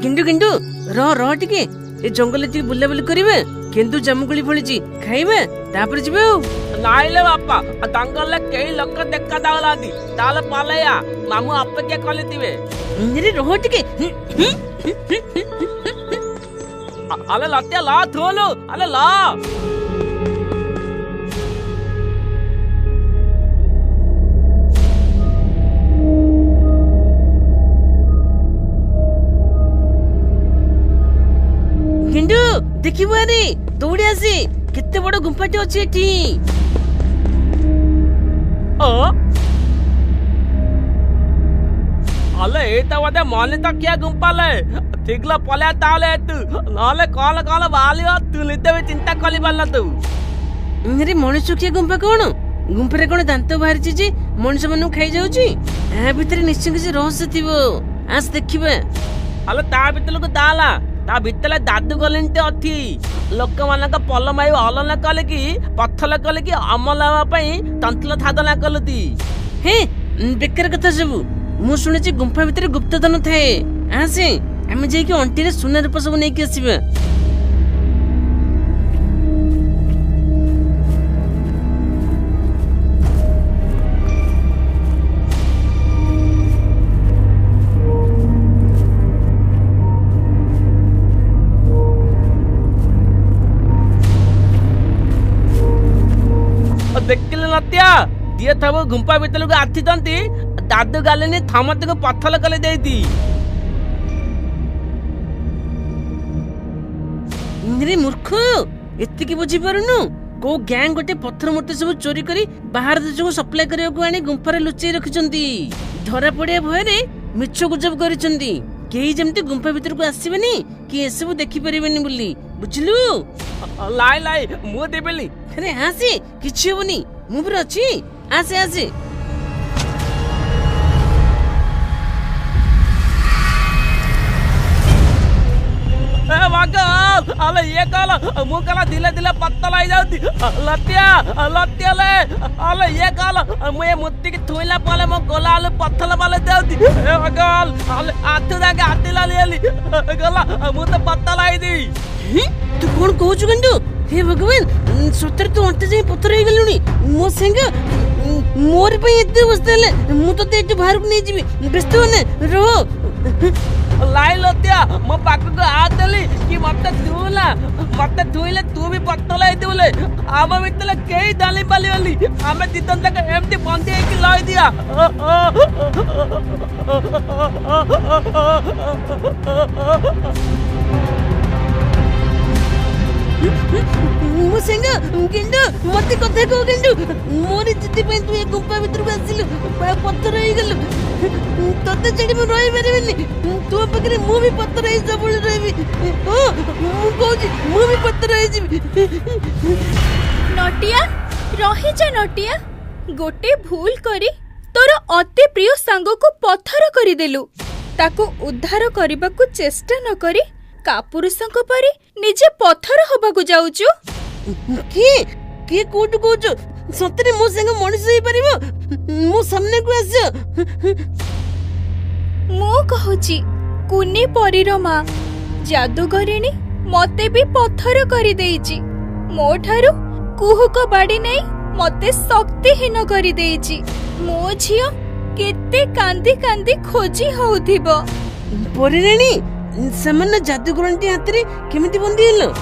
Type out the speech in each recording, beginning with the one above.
किंटू किंटू रह रह टिके ए जंगल टी बुला बुली करिवे केंदु जामुगुली फळिची खाइबे तापर जिबे नाइले बापा जंगल कई लोक देखा दालादी ताले पालया मामू अपेक्षा कलितिवे रे रह टिके अले लत्या ला थोलो अले ला किंटू देखिबो रे दौड़ी आसी केते बड़ गुंफाटी अछि एठी अले एता वदे माने त क्या गुंपाले ठिकला पले ताले तू नाले काल काल वाली तू निते भी चिंता कली बल्ला तू रे मनुष्य किया गुंफा कोन गुंफरे कोन दांत बाहरची जे मनुष्य मनु खाई जाउची आ भितरे निश्चय किसी रहस्य थिबो आस देखिबे अले ता भितल को दाला ता भितले दादू गलिंटे अथी लोक मानक पलमायु अलना कले की पत्थल कले की अमला पई तंतल थादना कलती हे बेकर कथा सब मु सुनेछि गुंफा भितरे गुप्तधन थाए आसे हम जे कि अंटी रे सुना रूप सब नै के आसीबे देखिले नत्या दिए थबो गुंपा भितर को आथि तंती दादू गालेनी थमत को पत्थल कले देती रे मूर्ख एति की बुझी परनु को गैंग गोटे पत्थर मूर्ति सब चोरी करी बाहर देश को सप्लाई करियो को आनी गुंफा रे लुचई रखिचंती धरा पड़े भय रे मिछ गुजब करिचंती केही जेमती गुंफा भीतर को आसीबेनी कि एसबु देखि परिबेनी बुली बुझलु लाई लाई मु देबेली अरे हासी किछि होबनी मु पर अछि आसे आसे ए वागल अले ये काला मु काला दिले दिले पत्तल आई जाउती लत्या लत्या ले अले ये काला मु ये मुत्ती की थुइला पाले मो गोला आलू पत्थल पाले जाउती ए वागल अले आथु जाके आतिला लेली गला मु तो पत्तल आई दी तू कोन कहू गंडू हे भगवान सतर तू अंत जे पत्थर हे गलुनी मो संग मोर पे एते बसले मु तो एटू बाहर को नै जीबी व्यस्त होने रहो लाई लत्या मो पाक को आ देली कि मते धुला मते धुइले तू भी पत्तल आई देले आबा बितले केई दाली पाली वाली हमें दितन तक एमती बंदी है कि लाई दिया मो संग गिंडू मते कथा को गिंडू मोर जिति पे तू ए गुंफा भीतर को आसिलु पत्थर हे गलु तते चढ़ी मु रही परबेनी तू पकरे मु भी पत्थर हे सबुल रहबी ओ मु कहूची मु भी पत्थर हे जीबी नटिया रही जा नटिया गोटे भूल करी तोर अति प्रिय सांग को पत्थर करी देलु ताको उद्धार करबा को चेष्टा न करी कापुरुषंक परी निजे पत्थर होबा को जाउचु के कोट कोच सतरे मो संग मनुष्य हे परिबो मो सामने को आस मो कहूची कुनी परीर मां जादूगरिणी मते भी पत्थर करी देइची मो ठारू कुहुक बाड़ी नै मते शक्तिहीन करी देइची मो झियो केते कांदी कांदी खोजी होउथिबो परीराणी सामान्य जादूगरंटी हाथ रे केमिति बंदी हेलो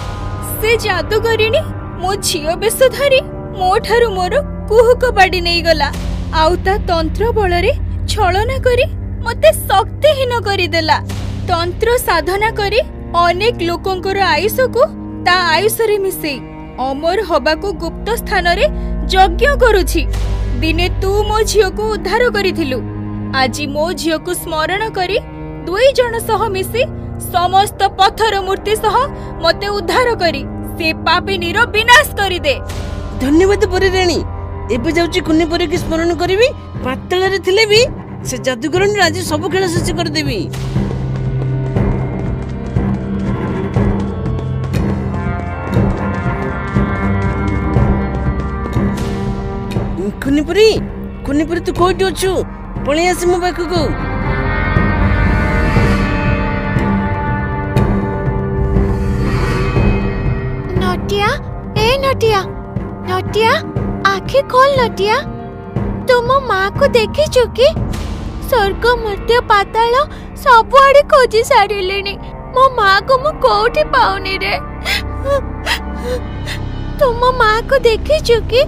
से जादूगरिणी मो झियो बेस धरी मो ठारू मोर कुहुक बाड़ी नै गला आउ ता तंत्र बलरे छलना करी मते शक्तिहीन करी देला तंत्र साधना करी अनेक लोकंकर आयुष को ता आयुष रे मिसे अमर हबा को गुप्त स्थान रे यज्ञ करूछि दिने तू मो झियो को उद्धार करिथिलु आजि मो झियो को स्मरण करी दुई जन सह मिसी समस्त पत्थर मूर्ति सह मते उद्धार करी से पापिनी रो विनाश करी दे धन्यवाद परीराणी एबे जाउची कुन्नी परी की स्मरण करबी पातळ रे थिले भी से जादूगरनी राजी सब खेल शेष कर देबी कुन्नी परी तू कोठी अछु पळे आसी मो पाखको नटिया, ए नटिया, नटिया, आखि खोल नटिया। तुम माँ को देखी चुकी? स्वर्ग मर्त्य पाताल सबुआड़े खोजी सारिलेनी। मो माँ को मु कोठी पाउनी रे। तुम माँ को देखी चुकी?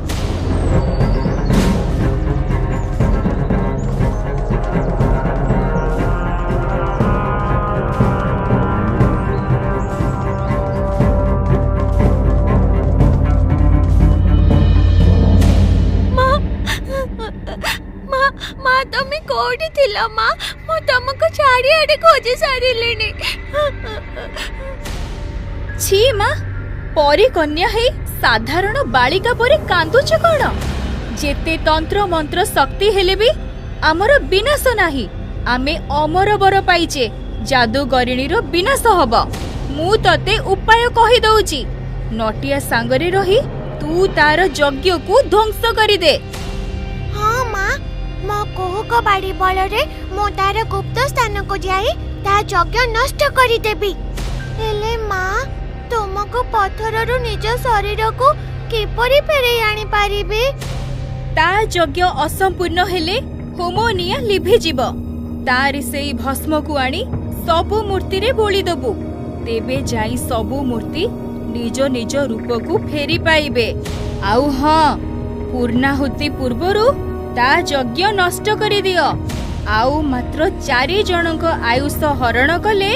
तमे कोठी थिला माँ? मु तुमको चारिआडे खोजी सारिलेनी। छी माँ, परी कन्या है साधारण बालिका परी कांदुछ कौन? जेते तंत्र मंत्र शक्ति हेले भी आमर विनाश नाही। आमे अमर बर पाइचे, जादूगरिणीर विनाश हब। मु तते उपाय कहि दउची। नटिया सांगरे रही तू तार यज्ञ को ध्वंस करि दे। हाँ माँ, मो कोहुक बाड़ी बलरे मो तार गुप्त स्थान को जाई ता यज्ञ नष्ट करि देबी। हेले माँ, तुमको पत्थररु निज शरीर को किपरि फेरै आनी पारिबे? ता यज्ञ असंपूर्ण हेले होमोनिया लिभि जीव। तारि सेई भस्म को आनी सबु मूर्ति रे बोली दबु। तेबे जाई सबु मूर्ति निज निज रूप को फेरी पाइबे। आउ हाँ, पूर्णाहुति पूर्वरु ता यज्ञ नष्ट करि दियो। आउ मात्र 4 जनक आयुष हरण कले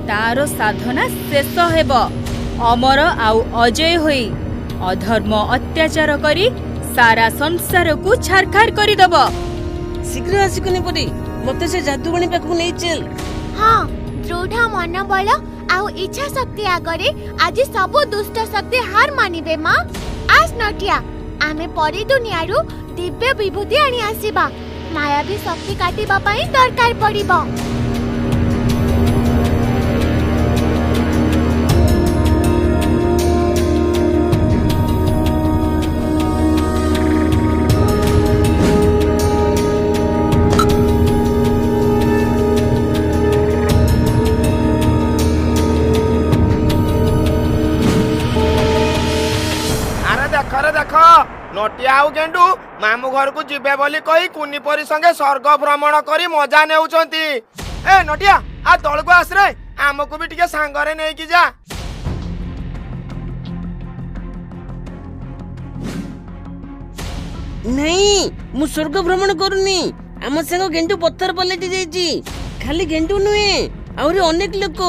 तार साधना शेष हेब। अमर आउ अजय होई अधर्म अत्याचार करी सारा संसार को छारखार करि दब। शीघ्र आसिकने परी मते से जादूगणी पाखु नै चल। हाँ, दृढ़ मनोबल आउ इच्छा शक्ति आगरे आज सबु दुष्ट शक्ति हार मानिबे माँ। आज नटिया, आमे परी दुनियारू दिव्य विभूति आनी आसीबा। मायावी शक्ति काटिबा पई दरकार पड़िबो। नटिया आउ गेंडू मामू घर को जिबे बोली कही कुनी परी संगे स्वर्ग भ्रमण करी मजा नेउचंती। ए नटिया, आ तळ को आस रे, हमको भी टिके सांगरे नै कि जा। नहीं, मु स्वर्ग भ्रमण करूनी। आम संग गेंडू पत्थर पलटि जाइची। खाली गेंडू नुहे, आउरी अनेक लोक।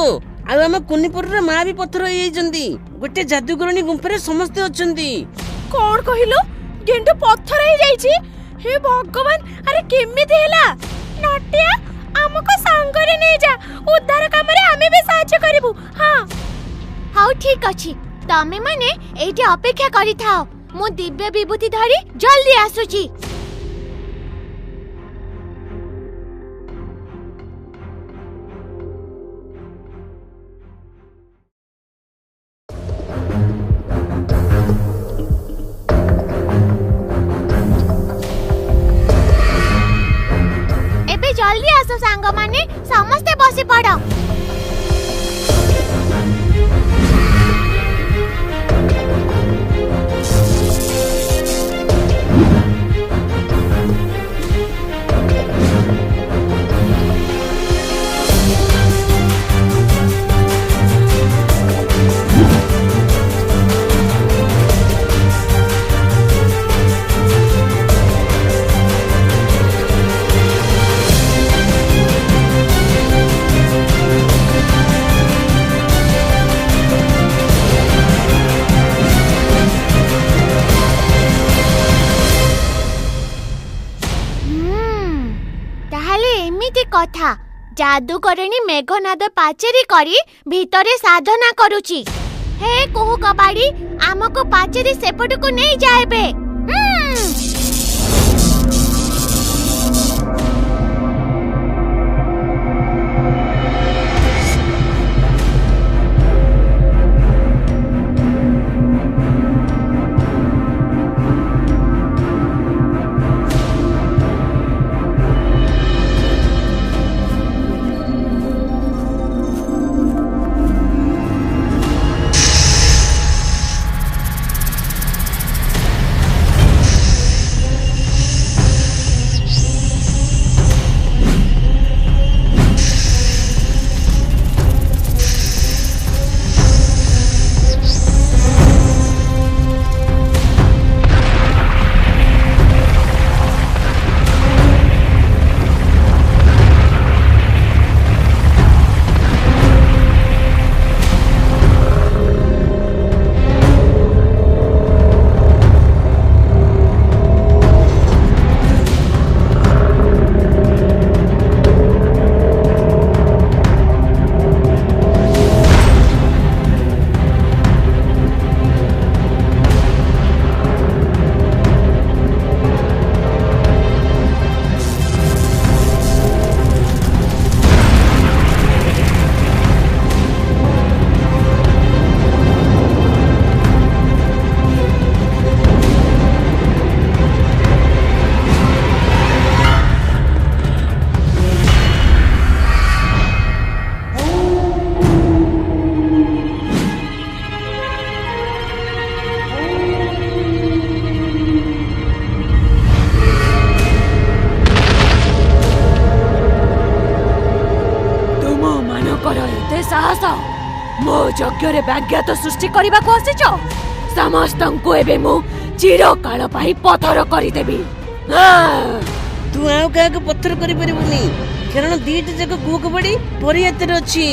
आउ आम कुनीपुर माँ भी पत्थर होई जाइचंती। गोटे जादूगरणी गुंफारे समस्ते अछंती। कौन कहिलो? गेंडू पत्थर हे जाइची? हे भगवान, अरे केमिति हेला? नटिया, हमको सांगरे नै जा। उद्धार काम रे आमे भी सहायता करबू। हां हाउ, ठीक अछि। तमे माने एठी अपेक्षा करि थाओ। मु दिव्य विभूति धरी जल्दी आसुची। जल्दी आसो सांग माने, समस्ते बसी पड़ो। कथा जादूकरणी मेघनाद पाचेरी करी भीतरे साधना करूची। हे कोहू कबाड़ी, आमको पाचेरी सेपट को नहीं जाएबे। ଯଜ୍ଞରେ ବ୍ୟାଘାତ ସୃଷ୍ଟି କରିବାକୁ ଆସିଛ ସମସ୍ତଙ୍କୁ ଏବେ ମୁଁ ଚିରକାଳ ପାଇଁ ପଥର କରିଦେବି। ତୁ ଆଉ କାହାକୁ ପଥର କରିପାରିବୁନି କାରଣ ଦିଟା ଯାକ କୁହ କବାଡି ପରି ହାତରେ ଅଛି।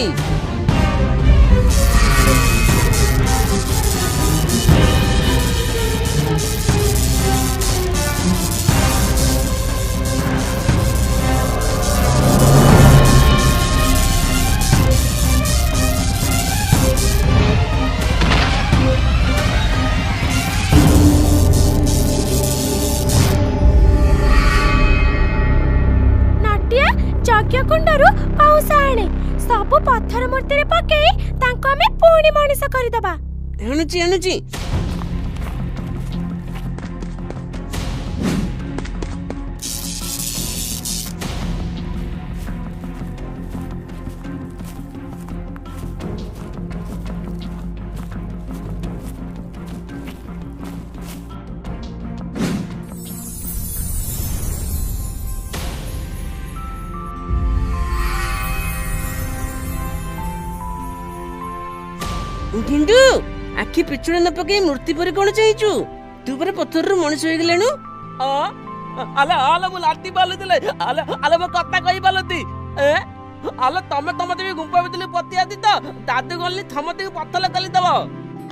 ଯଜ୍ଞ କୁଣ୍ଡରୁ ପାଉଁଶ ଆଣେ ସବୁ ପଥର ମୂର୍ତ୍ତିରେ ପକେଇ ତାଙ୍କୁ ଆମେ ପୁଣି ମଣିଷ କରିଦବା। ଆଣୁଛି। ଗେଣ୍ଡୁ ଆଖି ପିଛୁଡ଼ା ନ ପକେଇ ମୂର୍ତ୍ତି ପରେ କଣ ଚାହିଁଛୁ? ତୁ ପରା ପଥରରୁ ମଣିଷ ହେଇଗଲାଣୁ। ଆଲେ ମୁଁ ଲାଠି ପାଲୁଥିଲେ ଆଲେ ମୋ କଥା କହି ପାଲନ୍ତି ଆଲେ ତମେ ବି ଗୁମ୍ଫା ଭିତରେ ପତିଆଦି ତ ଦାଦୁ ଗଲି ସମସ୍ତଙ୍କୁ ପଥର କଲି ଦବ।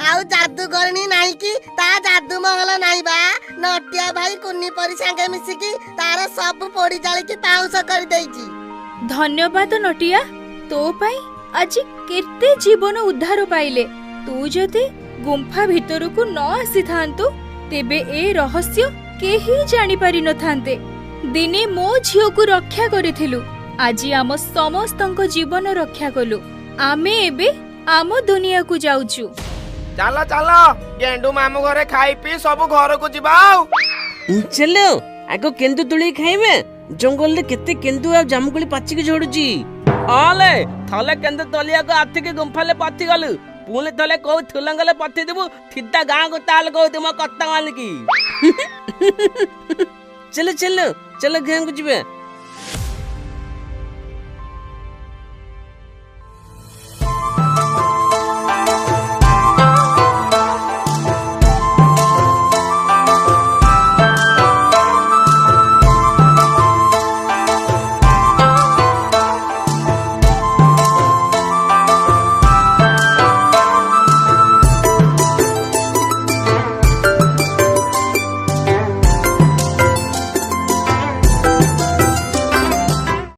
ଆଉ ଯାଦୁ କରଣି ନାହିଁ କି ତା ଯାଦୁ ମହଲ ନାହିଁ ବା। ନଟିଆ ଭାଇ କୁନି ପରି ସାଙ୍ଗେ ମିଶିକି ତାର ସବୁ ପୋଡି ଜାଳିକି ପାଉଁଶ କରିଦେଇଛି। ଧନ୍ୟବାଦ ନଟିଆ, ତୋ ପାଇଁ ଆଜି କେତେ ଜୀବନ ଉଦ୍ଧାର ପାଇଲେ। ତୁ ଯଦି ଗୁମ୍ଫା ଭିତରକୁ ନ ଆସିଥାନ୍ତୁ ତେବେ ଏ ରହସ୍ୟ କେହି ଜାଣିପାରି ନଥାନ୍ତେ। ଦିନେ ମୋ ଝିଅକୁ ରକ୍ଷା କରିଥିଲୁ, ଆଜି ଆମ ସମସ୍ତଙ୍କ ଜୀବନ ରକ୍ଷା କଲୁ। ଆମେ ଏବେ ଆମ ଦୁନିଆକୁ ଯାଉଛୁ। ଚାଲ ଗେଣ୍ଡୁ ମାମୁଁ ଘରେ ଖାଇ ପିଇ ସବୁ ଘରକୁ ଯିବା। ଆଉ ଚାଲ ଆଗ କେନ୍ଦୁ ତୋଳି ଖାଇବେ। ଜଙ୍ଗଲରେ କେତେ କେନ୍ଦୁ ଆଉ ଜାମୁକୋଳି ପାଚିକି ଝଡୁଛି। ଆଲେ ଥଲେ କେନ୍ଦୁ ତଲିଆକୁ ଆଥିକି ଗୁମ୍ଫାଲେ ପଥି ଗଲୁ ପୁଣି ଥଲେ କୋଉ ଥୁଲଙ୍ଗଲେ ପଥି ଦେବୁ ସିଧା ଗାଁକୁ ତାଲ କହୁଛୁ ମୋ କତ୍ତା ମାଲିକି। ଚାଲ ଗାଁକୁ ଯିବା।